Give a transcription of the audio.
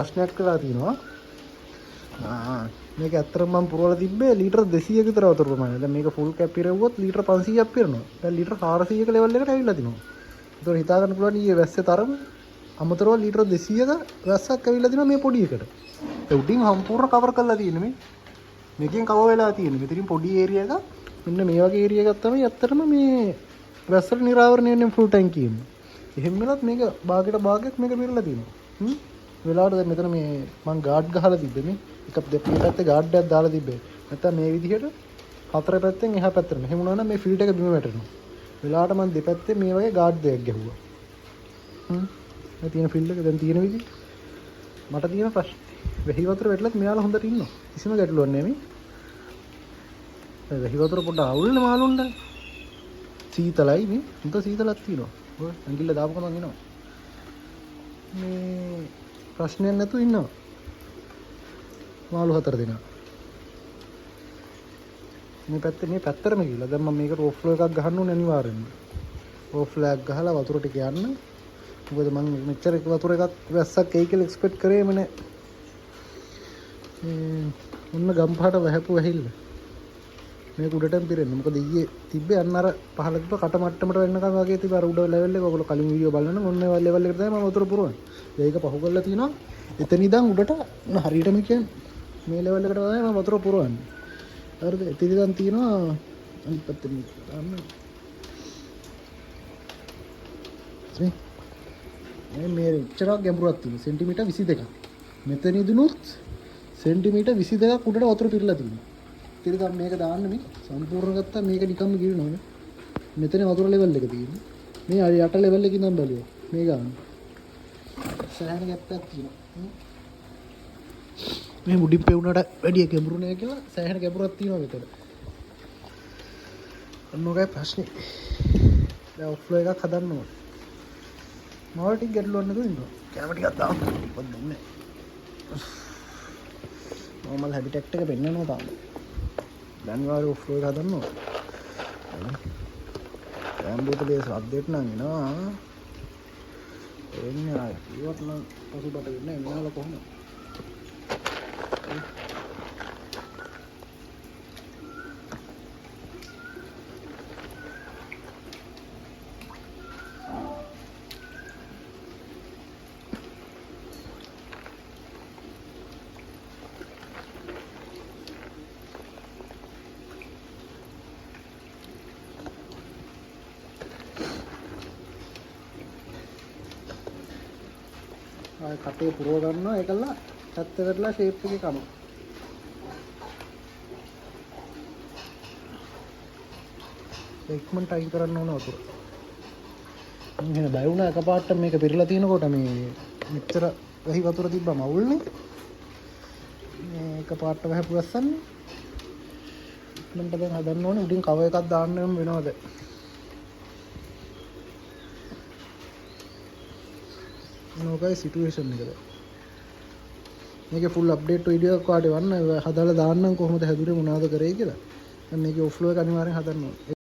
ප්‍රශ්නයක් කළා තියෙනවා. මේක ඇත්තටම මම පුරවලා තිබ්බේ ලීටර් 200ක විතර වතුර ප්‍රමාණය. දැන් මේක ෆුල් කැප් පිරෙව්වොත් ලීටර් 500ක් පිරෙනවා. දැන් ලීටර් 400ක ලෙවල් එකට ඇවිල්ලා තිනවා. ඒතකොට හිතා ගන්න පුළුවන් ඊයේ වැස්සේ තරම අමතරව ලීටර් 200ක වැස්සක් ඇවිල්ලා තිනවා මේ පොඩි එකට. ඒ උඩින් සම්පූර්ණ කවර් කරලා තියෙන්නේ මේ. මේකෙන් කවර් වෙලා තියෙන්නේ. මෙතනින් පොඩි ඒරියා එකක්. මෙන්න මේ වගේ ඒරියා එකක් තමයි ඇත්තටම මේ වැස්සට නිරාවරණය වෙන්නේ ෆුල් ටැංකියෙම. එහෙම වෙලත් මේක භාගයට භාගයක් මේක පිරලා තියෙනවා. වෙලාවට දැන් මෙතන මේ මං ගාඩ් ගහලා තිබ්බේ මේ එක දෙපැත්තේ පැත්තේ ගාඩ් එකක් දාලා තිබ්බේ. නැත්නම් මේ විදිහට හතර පැත්තෙන් එහා පැත්තට මෙහෙම වුණා නම් මේ ෆිල්ටර් එක බිම වැටෙනවා. වෙලාවට මං දෙපැත්තේ මේ වගේ ගාඩ් දෙකක් ගැහුවා. මේ තියෙන ෆිල්ටර් එක දැන් තියෙන විදිහ මට තියෙන ප්‍රශ්න වෙහි වතුර වැටලත් මෙයාලා හොඳට ඉන්නවා. කිසිම ගැටලුවක් නැහැ මේ. වෙහි වතුර පොඩ්ඩක් අවුල්නේ මාළුන්ට. සීතලයි මේ. හොඳ සීතලක් තියෙනවා. ඔය ඇඟිල්ල දාපු ගමන් එනවා. මේ ප්‍රශ්නයක් නැතුව ඉන්නවා. මාළු 4 දෙනා. මේ පැත්තටම ගිහලා දැන් මම මේකට ඕෆ් ෆ්ලෝ එකක් ගහන්න ඕනේ අනිවාර්යෙන්ම. ඕෆ් ෆ්ලෝ එකක් ගහලා වතුර ටික යන්න. මොකද මම මෙච්චර වතුර එකක් වැස්සක් එයි කියලා එක්ස්පෙක්ට් කරේම නෑ. ඔන්න ගම්පහට වැහපු වැහිල්ල. මේක උඩටම පිරෙන්නේ. මොකද ඊයේ තිබ්බේ අන්න අර පහළ තිබ්බ කට මට්ටමට වෙන්නකම් වගේ තිබ්බ අර උඩ ලෙවල් එක. ඔයගොල්ලෝ කලින් වීඩියෝ බලන්න ඔන්න ඒ ලෙවල් එකට තමයි මම වතුර පුරවන්නේ. ඒක පහු කරලා තිනවා. එතන ඉඳන් උඩට හරියටම කියන්නේ මේ ලෙවල් එකට තමයි මම වතුර පුරවන්නේ. හරිද? එතන ඉඳන් තිනවා අනිත් පැත්තෙන් දාන්න. මේ ඉච්චරක් ගැඹුරක් තියෙනවා. සෙන්ටිමීටර් 22ක්. මෙතන ඉදුණොත් සෙන්ටිමීටර් 22ක් උඩට වතුර පිරලා තියෙනවා. ඉතින් මේක දාන්න මේ සම්පූර්ණ ගත්තා මේක නිකම්ම ගිරිනවනේ. මෙතන වතුර ලෙවල් එක තියෙන්නේ. මේ අර යට ලෙවල් එකකින් නම් බලුවා. මේ ගන්න. සෑහෙන ගැප් එකක් තියෙනවා. මේ මුඩින් පෙවුනට වැඩි ගැඹුරු නෑ කියලා සෑහෙන ගැඹුරක් තියෙනවා මෙතන. අන්නෝගයි ප්‍රශ්නේ. දැන් ඔෆ් ෆ්ලෝ එකක් හදන්න ඕනේ. මාව ටික ගැටලුවක් නැතුව ඉන්නවා. කැම ටිකක් දාන්න. මොකද දුන්නේ. normal habitat එක පෙන්නනවා තාම. දැන් වාර ඔෆ් ෆ්ලෝ එක හදන්න ඕනේ. දැන් බෝතලේ සබ්ජෙක්ට් නම් එනවා. එන්නේ ආය. ඉවත් නම් පසුබට වෙන්නේ මෙයාලා කොහොමද? ආය කටේ පුරව ගන්නවා ඒකලා පැත්තකටලා ෂේප් එකේ කම. ඉක්මනට අයින් කරන්න ඕන වතුර. මම හින බය වුණා එකපාරට මේක පිරලා තිනකොට මේ මෙච්චර වැහි වතුර තිබ්බම අවුල්නේ. මේ එකපාරට වැහපු ගස්සන්නේ. ඉක්මනට දැන් හදන්න ඕනේ උඩින් කව එකක් දාන්න වෙනවද? නෝගයි සිටුේෂන් එකද මේකේ ෆුල් අප්ඩේට් වීඩියෝ එකක් වාඩි වන්න හදාලා දාන්නම් කොහොමද හැදුනේ මොනවද කරේ කියලා. දැන් මේකේ ඔෆ් ෆ්ලෝ එක අනිවාර්යෙන් හදන්න ඕනේ.